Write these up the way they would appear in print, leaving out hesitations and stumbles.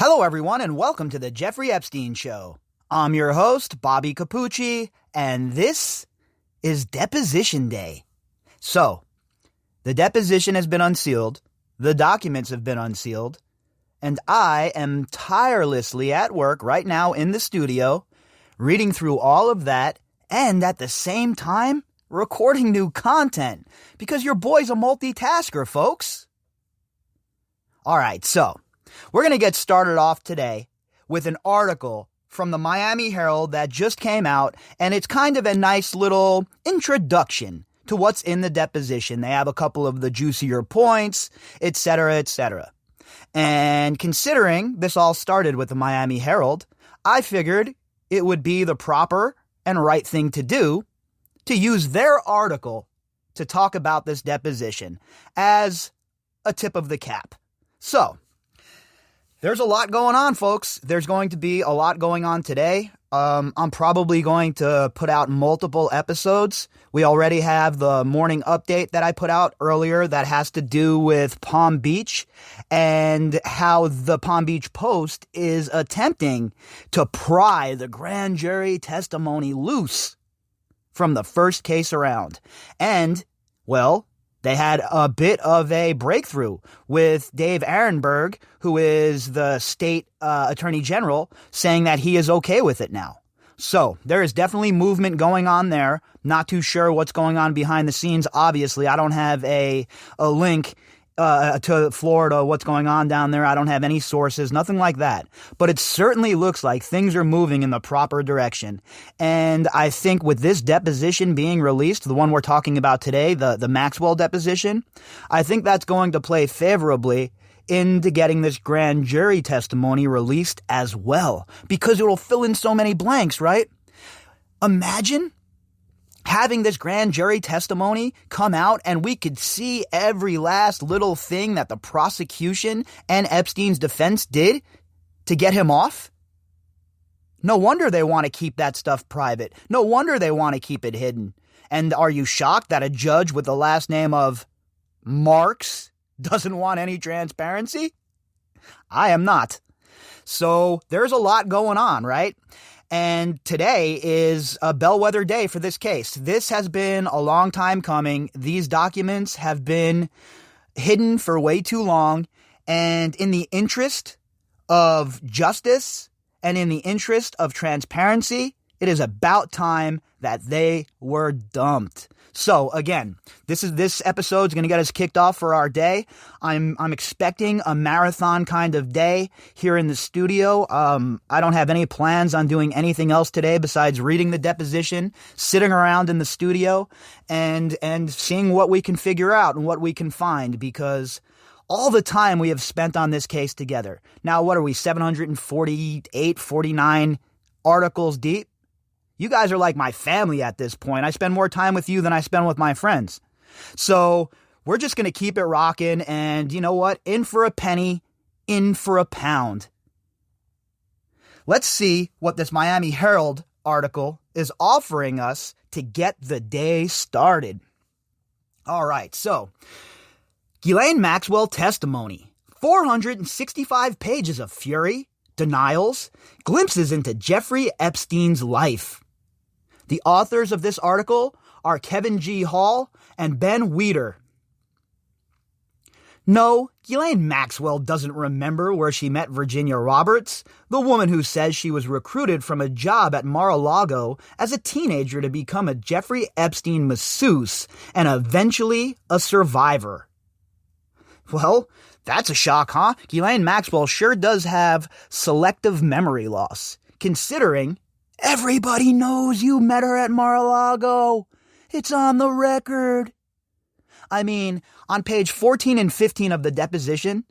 Hello, everyone, and welcome to the Jeffrey Epstein Show. I'm your host, Bobbycapucci, and this is Deposition Day. So, the deposition has been unsealed, the documents have been unsealed, and I am tirelessly at work right now in the studio, reading through all of that, and at the same time, recording new content, because your boy's a multitasker, folks. All right, so we're going to get started off today with an article from the Miami Herald that just came out, and it's kind of a nice little introduction to what's in the deposition. They have a couple of the juicier points, etc., etc. And considering this all started with the Miami Herald, I figured it would be the proper and right thing to do to use their article to talk about this deposition as a tip of the cap. So, there's a lot going on, folks. There's going to be a lot going on today. I'm probably going to put out multiple episodes. We already have the morning update that I put out earlier that has to do with Palm Beach and how the Palm Beach Post is attempting to pry the grand jury testimony loose from the first case around. And, well, they had a bit of a breakthrough with Dave Ehrenberg, who is the state attorney general, saying that he is okay with it now. So there is definitely movement going on there. Not too sure what's going on behind the scenes. Obviously, I don't have a link to Florida, what's going on down there. I don't have any sources, nothing like that. But it certainly looks like things are moving in the proper direction. And I think with this deposition being released, the one we're talking about today, the Maxwell deposition, I think that's going to play favorably into getting this grand jury testimony released as well, because it will fill in so many blanks, right? Imagine having this grand jury testimony come out and we could see every last little thing that the prosecution and Epstein's defense did to get him off. No wonder they want to keep that stuff private. No wonder they want to keep it hidden. And are you shocked that a judge with the last name of Marks doesn't want any transparency? I am not. So there's a lot going on, right? And today is a bellwether day for this case. This has been a long time coming. These documents have been hidden for way too long. And in the interest of justice and in the interest of transparency, it is about time that they were dumped. So again, this episode is going to get us kicked off for our day. I'm expecting a marathon kind of day here in the studio. I don't have any plans on doing anything else today besides reading the deposition, sitting around in the studio, and seeing what we can figure out and what we can find, because all the time we have spent on this case together. Now, what are we, 748, 49 articles deep? You guys are like my family at this point. I spend more time with you than I spend with my friends. So we're just going to keep it rocking. And you know what? In for a penny, in for a pound. Let's see what this Miami Herald article is offering us to get the day started. All right. So Ghislaine Maxwell testimony, 465 pages of fury, denials, glimpses into Jeffrey Epstein's life. The authors of this article are Kevin G. Hall and Ben Weider. No, Ghislaine Maxwell doesn't remember where she met Virginia Roberts, the woman who says she was recruited from a job at Mar-a-Lago as a teenager to become a Jeffrey Epstein masseuse and eventually a survivor. Well, that's a shock, huh? Ghislaine Maxwell sure does have selective memory loss, considering everybody knows you met her at Mar-a-Lago. It's on the record. I mean, on page 14 and 15 of the deposition,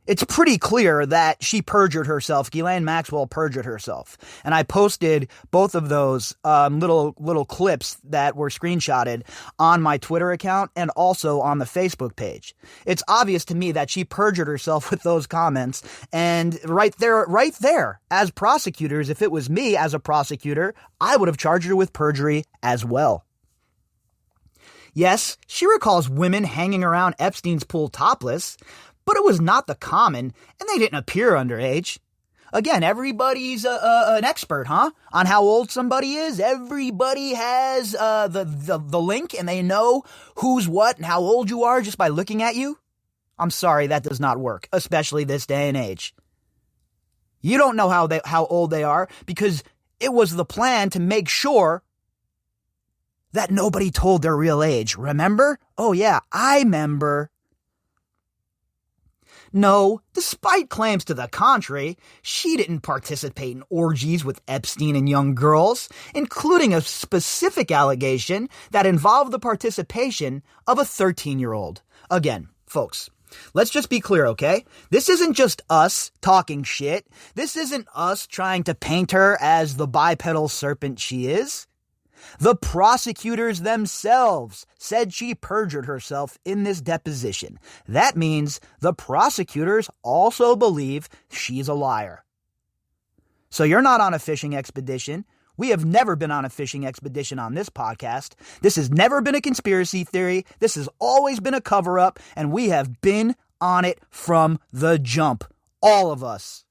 it's pretty clear that she perjured herself. Ghislaine Maxwell perjured herself. And I posted both of those little clips that were screenshotted on my Twitter account and also on the Facebook page. It's obvious to me that she perjured herself with those comments. And right there, as prosecutors, if it was me as a prosecutor, I would have charged her with perjury as well. Yes, she recalls women hanging around Epstein's pool topless, but it was not the common, and they didn't appear underage. Again, everybody's an expert, on how old somebody is. Everybody has the link, and they know who's what and how old you are just by looking at you. I'm sorry, that does not work, especially this day and age. You don't know how old they are because it was the plan to make sure that nobody told their real age. Remember? Oh yeah, I remember. No, despite claims to the contrary, she didn't participate in orgies with Epstein and young girls, including a specific allegation that involved the participation of a 13-year-old. Again, folks, let's just be clear, okay? This isn't just us talking shit. This isn't us trying to paint her as the bipedal serpent she is. The prosecutors themselves said she perjured herself in this deposition. That means the prosecutors also believe she's a liar. So you're not on a fishing expedition. We have never been on a fishing expedition on this podcast. This has never been a conspiracy theory. This has always been a cover-up, and we have been on it from the jump. All of us.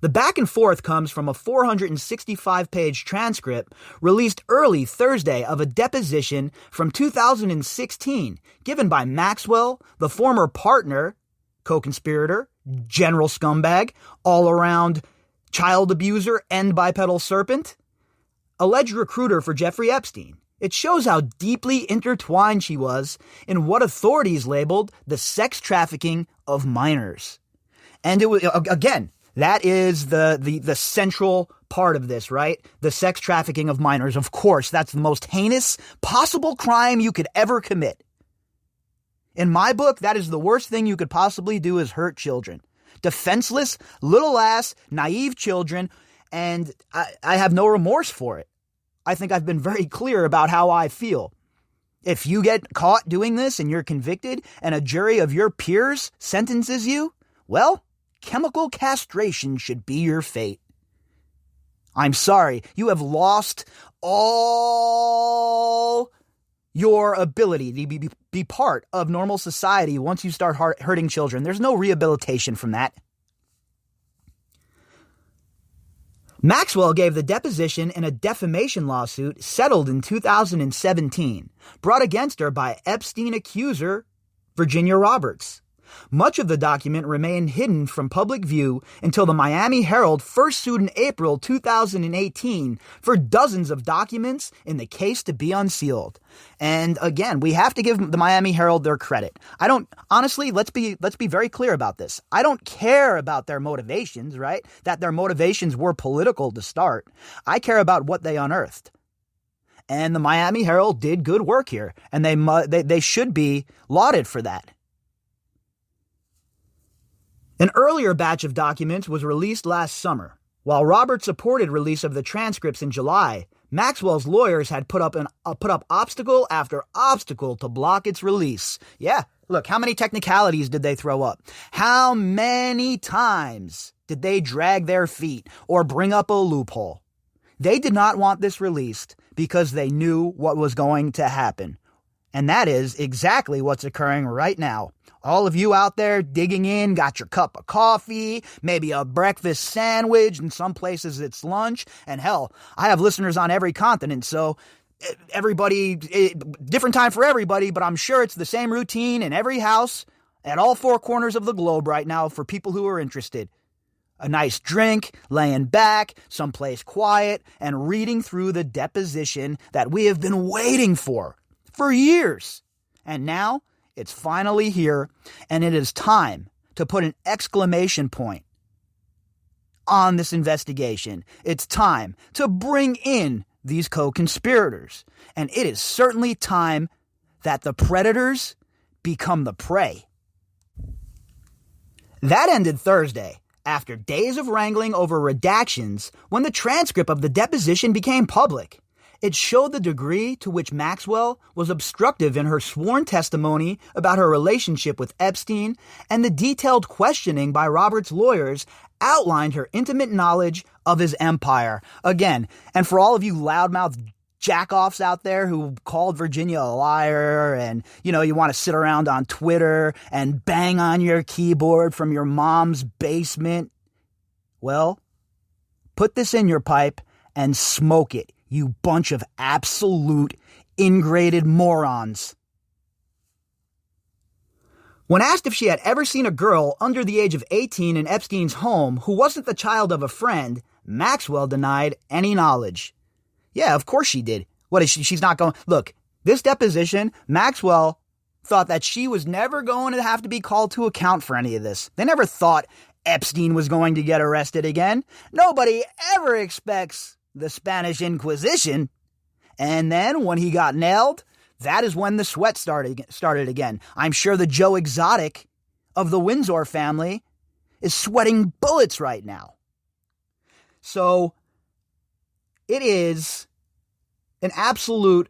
The back and forth comes from a 465-page transcript released early Thursday of a deposition from 2016 given by Maxwell, the former partner, co-conspirator, general scumbag, all-around child abuser and bipedal serpent, alleged recruiter for Jeffrey Epstein. It shows how deeply intertwined she was in what authorities labeled the sex trafficking of minors. And it was, again, that is the central part of this, right? The sex trafficking of minors. Of course, that's the most heinous possible crime you could ever commit. In my book, that is the worst thing you could possibly do is hurt children. Defenseless, little-ass, naive children, and I have no remorse for it. I think I've been very clear about how I feel. If you get caught doing this and you're convicted and a jury of your peers sentences you, well, chemical castration should be your fate. I'm sorry, you have lost all your ability to be part of normal society once you start hurting children. There's no rehabilitation from that. Maxwell gave the deposition in a defamation lawsuit settled in 2017, brought against her by Epstein accuser Virginia Roberts. Much of the document remained hidden from public view until the Miami Herald first sued in April 2018 for dozens of documents in the case to be unsealed. And again, we have to give the Miami Herald their credit. Honestly, let's be very clear about this. I don't care about their motivations, right? That their motivations were political to start. I care about what they unearthed. And the Miami Herald did good work here, and they should be lauded for that. An earlier batch of documents was released last summer. While Roberts supported release of the transcripts in July, Maxwell's lawyers had put up obstacle after obstacle to block its release. Yeah, look, how many technicalities did they throw up? How many times did they drag their feet or bring up a loophole? They did not want this released because they knew what was going to happen. And that is exactly what's occurring right now. All of you out there digging in, got your cup of coffee, maybe a breakfast sandwich, in some places it's lunch. And hell, I have listeners on every continent, so different time for everybody, but I'm sure it's the same routine in every house at all four corners of the globe right now for people who are interested. A nice drink, laying back, someplace quiet, and reading through the deposition that we have been waiting for years. And now it's finally here, and it is time to put an exclamation point on this investigation. It's time to bring in these co-conspirators, and it is certainly time that the predators become the prey. That ended Thursday, after days of wrangling over redactions, when the transcript of the deposition became public. It showed the degree to which Maxwell was obstructive in her sworn testimony about her relationship with Epstein, and the detailed questioning by Roberts' lawyers outlined her intimate knowledge of his empire. Again, and for all of you loudmouth jack-offs out there who called Virginia a liar and, you want to sit around on Twitter and bang on your keyboard from your mom's basement. Well, put this in your pipe and smoke it, you bunch of absolute ingrated morons. When asked if she had ever seen a girl under the age of 18 in Epstein's home who wasn't the child of a friend, Maxwell denied any knowledge. Yeah, of course she did. What is she? She's not going... Look, this deposition, Maxwell thought that she was never going to have to be called to account for any of this. They never thought Epstein was going to get arrested again. Nobody ever expects the Spanish Inquisition. And then when he got nailed, that is when the sweat started again. I'm sure the Joe Exotic of the Windsor family is sweating bullets right now. So it is an absolute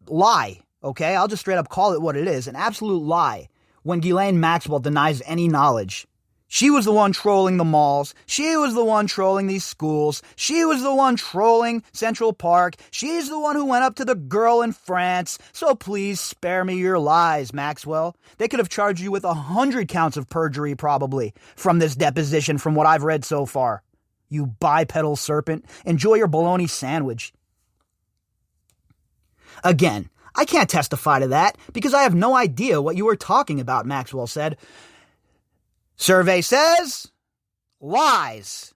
lie, okay? I'll just straight up call it what it is, an absolute lie when Ghislaine Maxwell denies any knowledge. She was the one trolling the malls. She was the one trolling these schools. She was the one trolling Central Park. She's the one who went up to the girl in France. So please spare me your lies, Maxwell. They could have charged you with 100 counts of perjury probably from this deposition from what I've read so far. You bipedal serpent. Enjoy your bologna sandwich. Again, I can't testify to that because I have no idea what you were talking about, Maxwell said. Survey says, lies.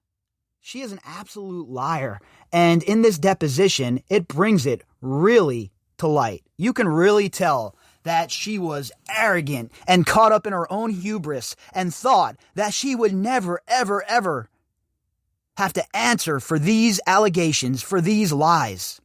She is an absolute liar. And in this deposition, it brings it really to light. You can really tell that she was arrogant and caught up in her own hubris and thought that she would never, ever, ever have to answer for these allegations, for these lies.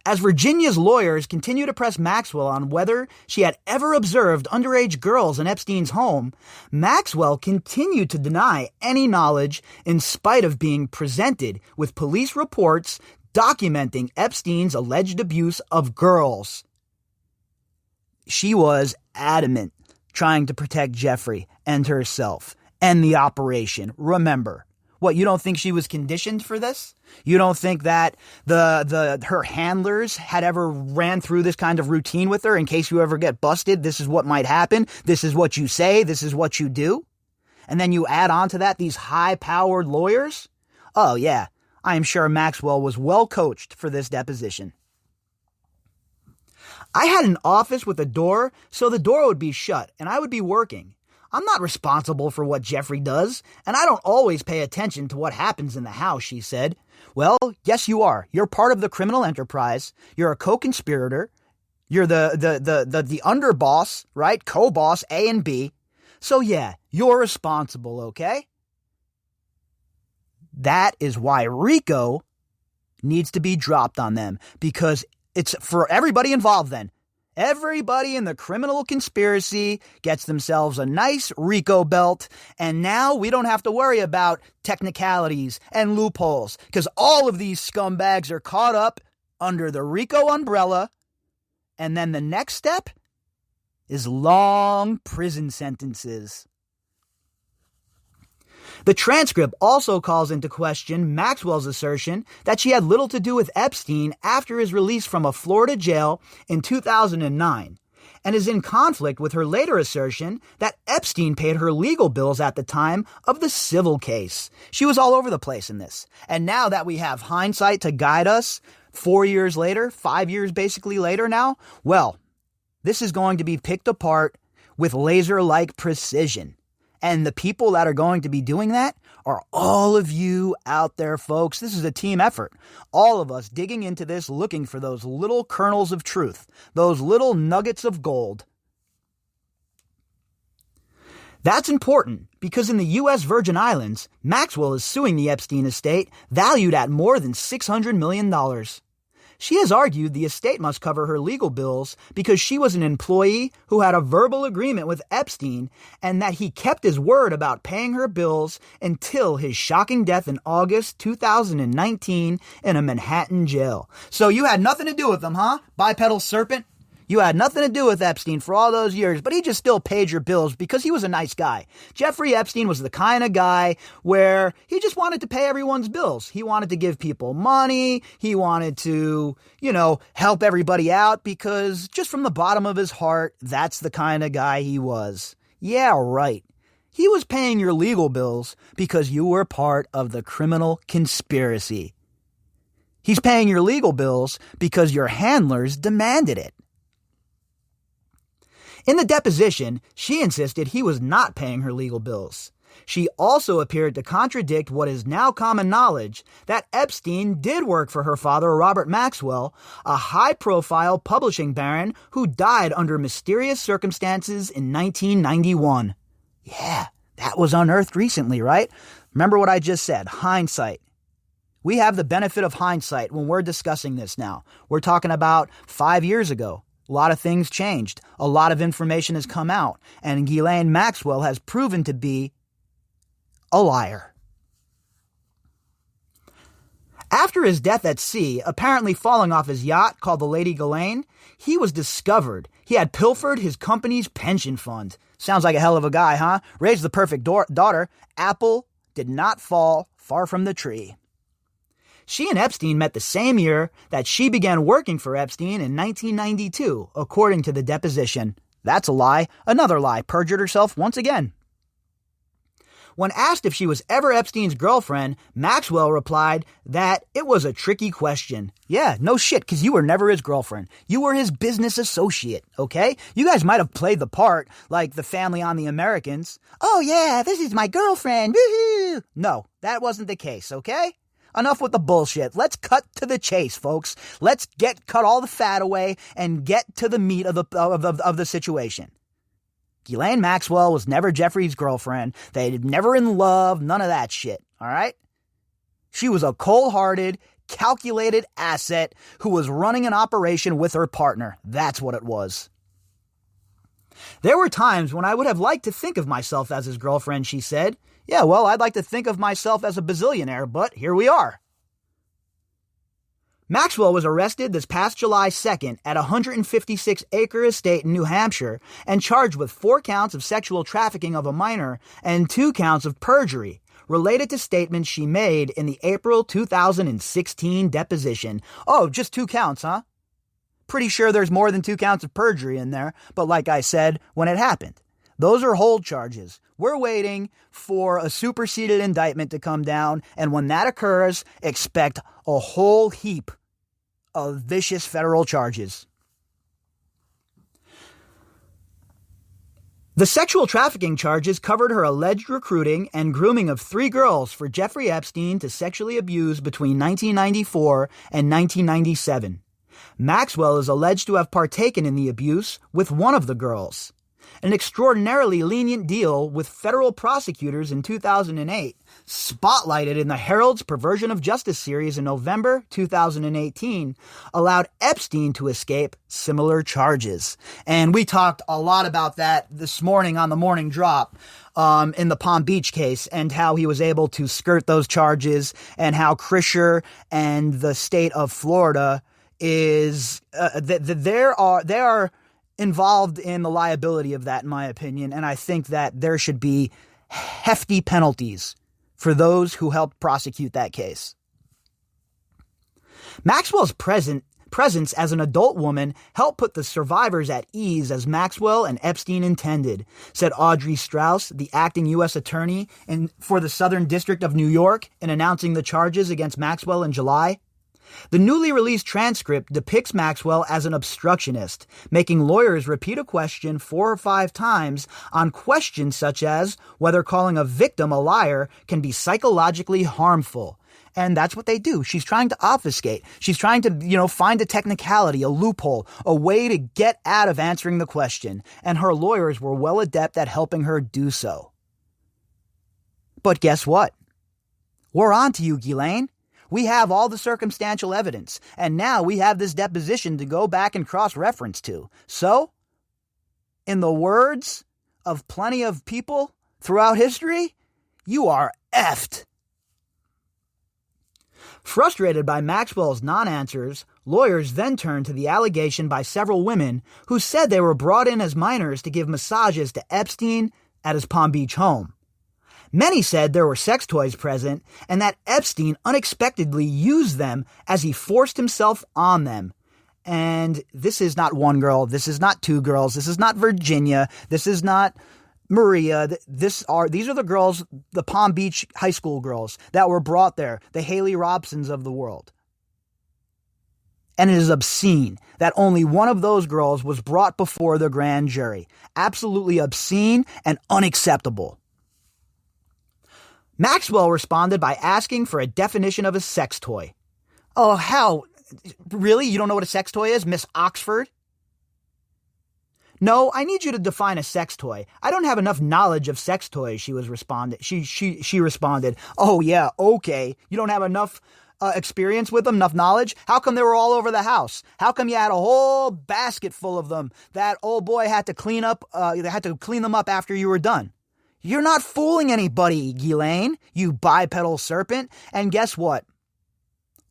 As Virginia's lawyers continue to press Maxwell on whether she had ever observed underage girls in Epstein's home, Maxwell continued to deny any knowledge in spite of being presented with police reports documenting Epstein's alleged abuse of girls. She was adamant, trying to protect Jeffrey and herself and the operation. Remember, what, you don't think she was conditioned for this? You don't think that her handlers had ever ran through this kind of routine with her in case you ever get busted? This is what might happen. This is what you say. This is what you do. And then you add on to that these high-powered lawyers? Oh, yeah. I am sure Maxwell was well coached for this deposition. I had an office with a door, so the door would be shut and I would be working. I'm not responsible for what Jeffrey does, and I don't always pay attention to what happens in the house, she said. Well, yes, you are. You're part of the criminal enterprise. You're a co-conspirator. You're the underboss, right? Co-boss A and B. So yeah, you're responsible, okay? That is why RICO needs to be dropped on them, because it's for everybody involved then. Everybody in the criminal conspiracy gets themselves a nice RICO belt, and now we don't have to worry about technicalities and loopholes, because all of these scumbags are caught up under the RICO umbrella, and then the next step is long prison sentences. The transcript also calls into question Maxwell's assertion that she had little to do with Epstein after his release from a Florida jail in 2009, and is in conflict with her later assertion that Epstein paid her legal bills at the time of the civil case. She was all over the place in this. And now that we have hindsight to guide us 4 years later, 5 years basically later now, well, this is going to be picked apart with laser-like precision. And the people that are going to be doing that are all of you out there, folks. This is a team effort. All of us digging into this, looking for those little kernels of truth, those little nuggets of gold. That's important because in the U.S. Virgin Islands, Maxwell is suing the Epstein estate, valued at more than $600 million. She has argued the estate must cover her legal bills because she was an employee who had a verbal agreement with Epstein and that he kept his word about paying her bills until his shocking death in August 2019 in a Manhattan jail. So you had nothing to do with them, huh? Bipedal serpent? You had nothing to do with Epstein for all those years, but he just still paid your bills because he was a nice guy. Jeffrey Epstein was the kind of guy where he just wanted to pay everyone's bills. He wanted to give people money. He wanted to, help everybody out because just from the bottom of his heart, that's the kind of guy he was. Yeah, right. He was paying your legal bills because you were part of the criminal conspiracy. He's paying your legal bills because your handlers demanded it. In the deposition, she insisted he was not paying her legal bills. She also appeared to contradict what is now common knowledge that Epstein did work for her father, Robert Maxwell, a high-profile publishing baron who died under mysterious circumstances in 1991. Yeah, that was unearthed recently, right? Remember what I just said, hindsight. We have the benefit of hindsight when we're discussing this now. We're talking about 5 years ago. A lot of things changed. A lot of information has come out. And Ghislaine Maxwell has proven to be a liar. After his death at sea, apparently falling off his yacht called the Lady Ghislaine, he was discovered. He had pilfered his company's pension fund. Sounds like a hell of a guy, huh? Raised the perfect daughter. Apple did not fall far from the tree. She and Epstein met the same year that she began working for Epstein in 1992, according to the deposition. That's a lie. Another lie. Perjured herself once again. When asked if she was ever Epstein's girlfriend, Maxwell replied that it was a tricky question. Yeah, no shit, because you were never his girlfriend. You were his business associate, okay? You guys might have played the part like the family on The Americans. Oh yeah, this is my girlfriend. Woohoo! No, that wasn't the case, okay? Enough with the bullshit. Let's cut to the chase, folks. Let's cut all the fat away and get to the meat of the situation. Ghislaine Maxwell was never Jeffrey's girlfriend. They were never in love, none of that shit, all right? She was a cold-hearted, calculated asset who was running an operation with her partner. That's what it was. There were times when I would have liked to think of myself as his girlfriend, she said. Yeah, well, I'd like to think of myself as a bazillionaire, but here we are. Maxwell was arrested this past July 2nd at a 156-acre estate in New Hampshire and charged with 4 counts of sexual trafficking of a minor and 2 counts of perjury related to statements she made in the April 2016 deposition. Oh, just 2 counts, huh? Pretty sure there's more than 2 counts of perjury in there, but like I said, when it happened. Those are hold charges. We're waiting for a superseded indictment to come down, and when that occurs, expect a whole heap of vicious federal charges. The sexual trafficking charges covered her alleged recruiting and grooming of 3 girls for Jeffrey Epstein to sexually abuse between 1994 and 1997. Maxwell is alleged to have partaken in the abuse with one of the girls. An extraordinarily lenient deal with federal prosecutors in 2008, spotlighted in the Herald's Perversion of Justice series in November 2018, allowed Epstein to escape similar charges. And we talked a lot about that this morning on the Morning Drop in the Palm Beach case and how he was able to skirt those charges and how Krischer and the state of Florida is they are involved in the liability of that, in my opinion, and I think that there should be hefty penalties for those who helped prosecute that case. Maxwell's presence as an adult woman helped put the survivors at ease as Maxwell and Epstein intended, said Audrey Strauss, the acting U.S. attorney for the Southern District of New York, in announcing the charges against Maxwell in July. The newly released transcript depicts Maxwell as an obstructionist, making lawyers repeat a question 4 or 5 times on questions such as whether calling a victim a liar can be psychologically harmful. And that's what they do. She's trying to obfuscate. She's trying to, find a technicality, a loophole, a way to get out of answering the question. And her lawyers were well adept at helping her do so. But guess what? We're on to you, Ghislaine. We have all the circumstantial evidence, and now we have this deposition to go back and cross-reference to. So, in the words of plenty of people throughout history, you are effed. Frustrated by Maxwell's non-answers, lawyers then turned to the allegation by several women who said they were brought in as minors to give massages to Epstein at his Palm Beach home. Many said there were sex toys present and that Epstein unexpectedly used them as he forced himself on them. And this is not one girl, this is not two girls, this is not Virginia, this is not Maria. These are the girls, the Palm Beach high school girls that were brought there, the Haley Robsons of the world. And it is obscene that only one of those girls was brought before the grand jury. Absolutely obscene and unacceptable. Maxwell responded by asking for a definition of a sex toy. Oh, how? Really? You don't know what a sex toy is, Miss Oxford? No, I need you to define a sex toy. I don't have enough knowledge of sex toys, she responded. Oh, yeah, okay. You don't have enough experience with them, enough knowledge? How come they were all over the house? How come you had a whole basket full of them that old boy had to clean up, them up after you were done? You're not fooling anybody, Ghislaine, you bipedal serpent. And guess what?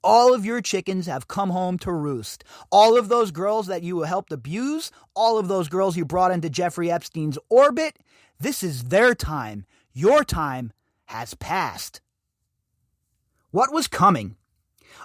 All of your chickens have come home to roost. All of those girls that you helped abuse, all of those girls you brought into Jeffrey Epstein's orbit, this is their time. Your time has passed. What was coming?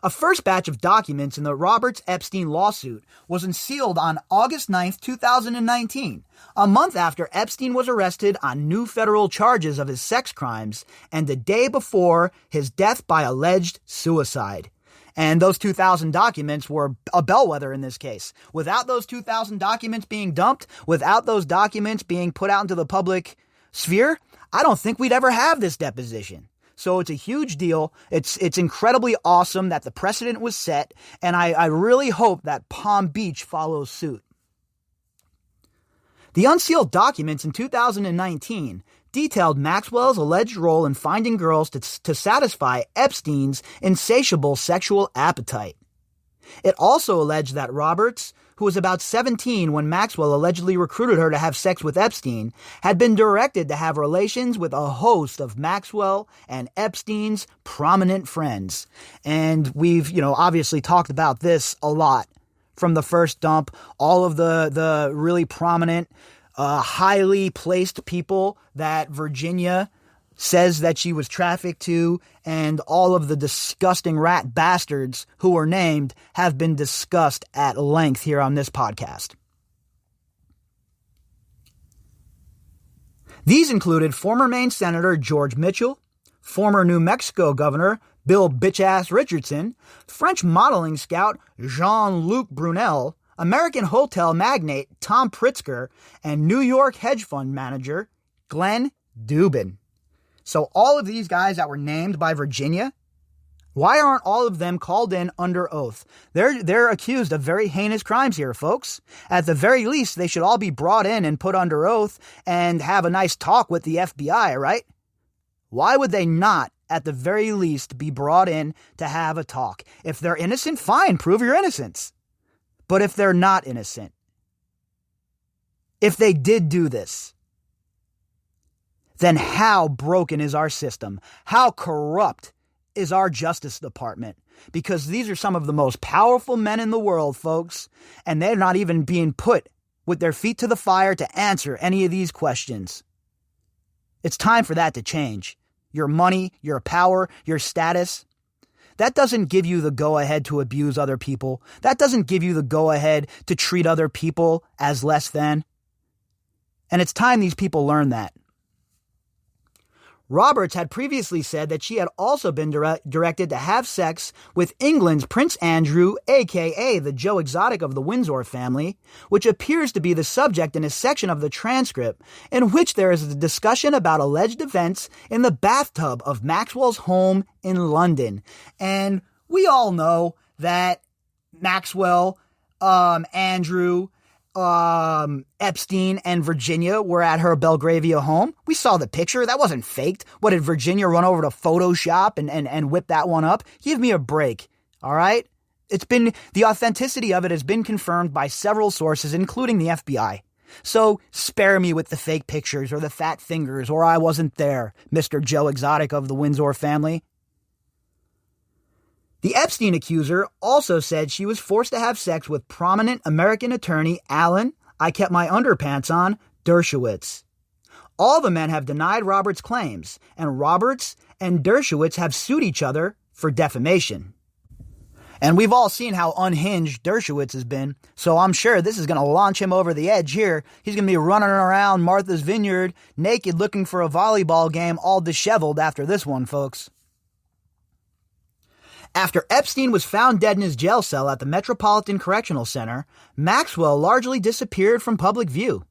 A first batch of documents in the Roberts-Epstein lawsuit was unsealed on August 9th, 2019, a month after Epstein was arrested on new federal charges of his sex crimes and the day before his death by alleged suicide. And those 2,000 documents were a bellwether in this case. Without those 2,000 documents being dumped, without those documents being put out into the public sphere, I don't think we'd ever have this deposition. So it's a huge deal. It's incredibly awesome that the precedent was set, and I really hope that Palm Beach follows suit. The unsealed documents in 2019 detailed Maxwell's alleged role in finding girls to satisfy Epstein's insatiable sexual appetite. It also alleged that Roberts, who was about 17 when Maxwell allegedly recruited her to have sex with Epstein, had been directed to have relations with a host of Maxwell and Epstein's prominent friends. And we've, obviously talked about this a lot from the first dump. All of the really prominent, highly placed people that Virginia says that she was trafficked to, and all of the disgusting rat bastards who were named have been discussed at length here on this podcast. These included former Maine Senator George Mitchell, former New Mexico Governor Bill Bitch-Ass Richardson, French modeling scout Jean-Luc Brunel, American hotel magnate Tom Pritzker, and New York hedge fund manager Glenn Dubin. So all of these guys that were named by Virginia, why aren't all of them called in under oath? They're accused of very heinous crimes here, folks. At the very least, they should all be brought in and put under oath and have a nice talk with the FBI, right? Why would they not, at the very least, be brought in to have a talk? If they're innocent, fine, prove your innocence. But if they're not innocent, if they did do this, then how broken is our system? How corrupt is our Justice Department? Because these are some of the most powerful men in the world, folks, and they're not even being put with their feet to the fire to answer any of these questions. It's time for that to change. Your money, your power, your status, that doesn't give you the go-ahead to abuse other people. That doesn't give you the go-ahead to treat other people as less than. And it's time these people learn that. Roberts had previously said that she had also been directed to have sex with England's Prince Andrew, a.k.a. the Joe Exotic of the Windsor family, which appears to be the subject in a section of the transcript in which there is a discussion about alleged events in the bathtub of Maxwell's home in London. And we all know that Maxwell, Andrew, Epstein and Virginia were at her Belgravia home. We saw the picture. That wasn't faked. What, did Virginia run over to Photoshop and whip that one up? Give me a break. All right. The authenticity of it has been confirmed by several sources, including the FBI. So spare me with the fake pictures or the fat fingers or I wasn't there, Mr. Joe Exotic of the Windsor family. The Epstein accuser also said she was forced to have sex with prominent American attorney Alan, I kept my underpants on, Dershowitz. All the men have denied Roberts' claims, and Roberts and Dershowitz have sued each other for defamation. And we've all seen how unhinged Dershowitz has been, so I'm sure this is going to launch him over the edge here. He's going to be running around Martha's Vineyard naked looking for a volleyball game all disheveled after this one, folks. After Epstein was found dead in his jail cell at the Metropolitan Correctional Center, Maxwell largely disappeared from public view.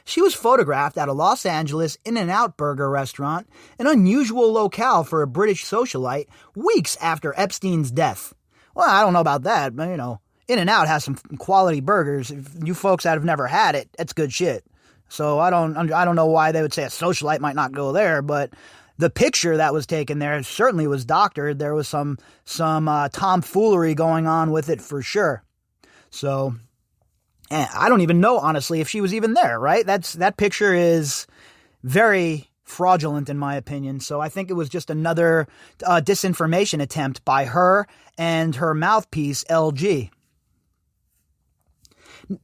She was photographed at a Los Angeles In-N-Out burger restaurant, an unusual locale for a British socialite, weeks after Epstein's death. Well, I don't know about that, but, In-N-Out has some quality burgers. If you folks that have never had it, it's good shit. So I don't know why they would say a socialite might not go there, but the picture that was taken there certainly was doctored. There was some tomfoolery going on with it for sure. So, I don't even know, honestly, if she was even there, right? That picture is very fraudulent in my opinion. So I think it was just another disinformation attempt by her and her mouthpiece, LG.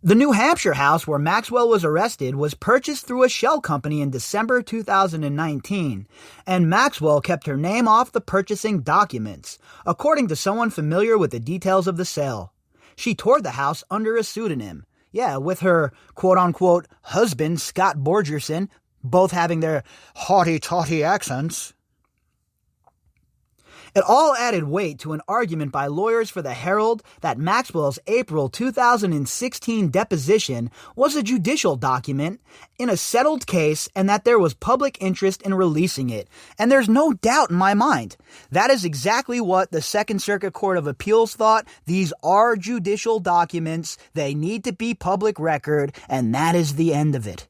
The New Hampshire house where Maxwell was arrested was purchased through a shell company in December 2019, and Maxwell kept her name off the purchasing documents, according to someone familiar with the details of the sale. She toured the house under a pseudonym. Yeah, with her quote-unquote husband, Scott Borgerson, both having their haughty-taughty accents. It all added weight to an argument by lawyers for the Herald that Maxwell's April 2016 deposition was a judicial document in a settled case and that there was public interest in releasing it. And there's no doubt in my mind. That is exactly what the Second Circuit Court of Appeals thought. These are judicial documents. They need to be public record, and that is the end of it.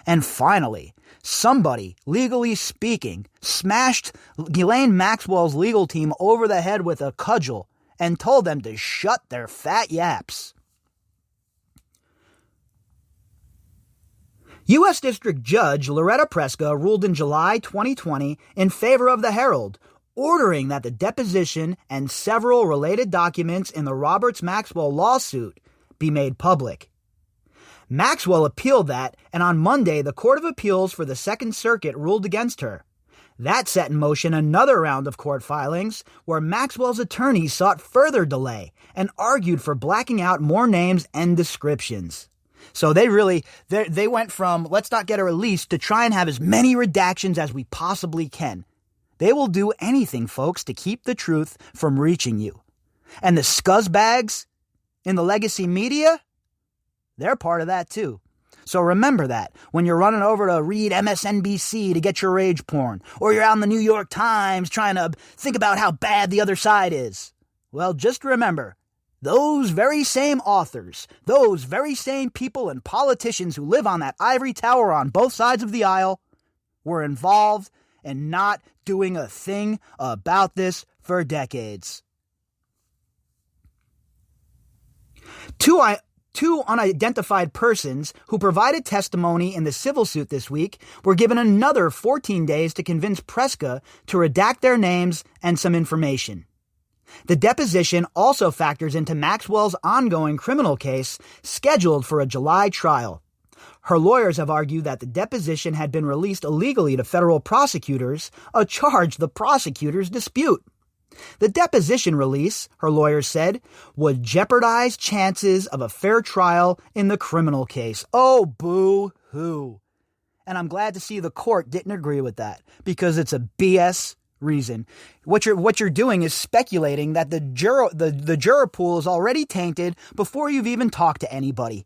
And finally, somebody, legally speaking, smashed Ghislaine Maxwell's legal team over the head with a cudgel and told them to shut their fat yaps. U.S. District Judge Loretta Preska ruled in July 2020 in favor of the Herald, ordering that the deposition and several related documents in the Roberts-Maxwell lawsuit be made public. Maxwell appealed that, and on Monday, the Court of Appeals for the Second Circuit ruled against her. That set in motion another round of court filings, where Maxwell's attorneys sought further delay and argued for blacking out more names and descriptions. So they went from, let's not get a release, to try and have as many redactions as we possibly can. They will do anything, folks, to keep the truth from reaching you. And the scuzzbags in the legacy media, they're part of that too. So remember that when you're running over to read MSNBC to get your rage porn, or you're out in the New York Times trying to think about how bad the other side is. Well, just remember, those very same authors, those very same people and politicians who live on that ivory tower on both sides of the aisle were involved in not doing a thing about this for decades. Two unidentified persons who provided testimony in the civil suit this week were given another 14 days to convince Preska to redact their names and some information. The deposition also factors into Maxwell's ongoing criminal case scheduled for a July trial. Her lawyers have argued that the deposition had been released illegally to federal prosecutors, a charge the prosecutors dispute. The deposition release, her lawyers said, would jeopardize chances of a fair trial in the criminal case. Oh, boo-hoo. And I'm glad to see the court didn't agree with that, because it's a BS reason. What you're doing is speculating that the juror pool is already tainted before you've even talked to anybody.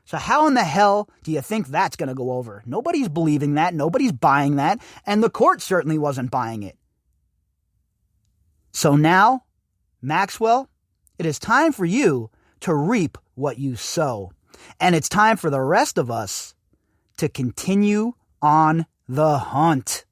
So how in the hell do you think that's going to go over? Nobody's believing that. Nobody's buying that. And the court certainly wasn't buying it. So now, Maxwell, it is time for you to reap what you sow. And it's time for the rest of us to continue on the hunt.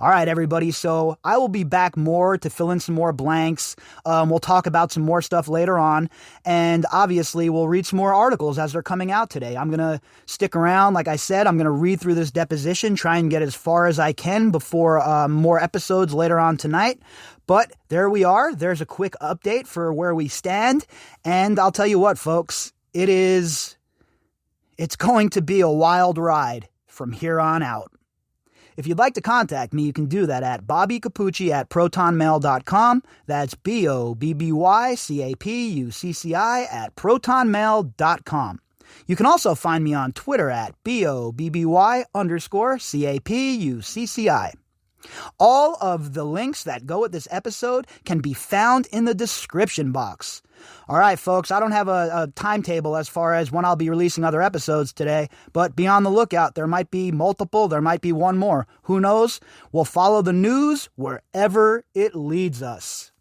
All right, everybody. So I will be back more to fill in some more blanks. We'll talk about some more stuff later on. And obviously, we'll read some more articles as they're coming out today. I'm going to stick around. Like I said, I'm going to read through this deposition, try and get as far as I can before more episodes later on tonight. But there we are. There's a quick update for where we stand. And I'll tell you what, folks, it's going to be a wild ride from here on out. If you'd like to contact me, you can do that at bobbycapucci@protonmail.com. That's BOBBYCAPUCCI@protonmail.com. You can also find me on Twitter at BOBBY_CAPUCCI. All of the links that go with this episode can be found in the description box. All right, folks, I don't have a timetable as far as when I'll be releasing other episodes today, but be on the lookout. There might be multiple, there might be one more. Who knows? We'll follow the news wherever it leads us.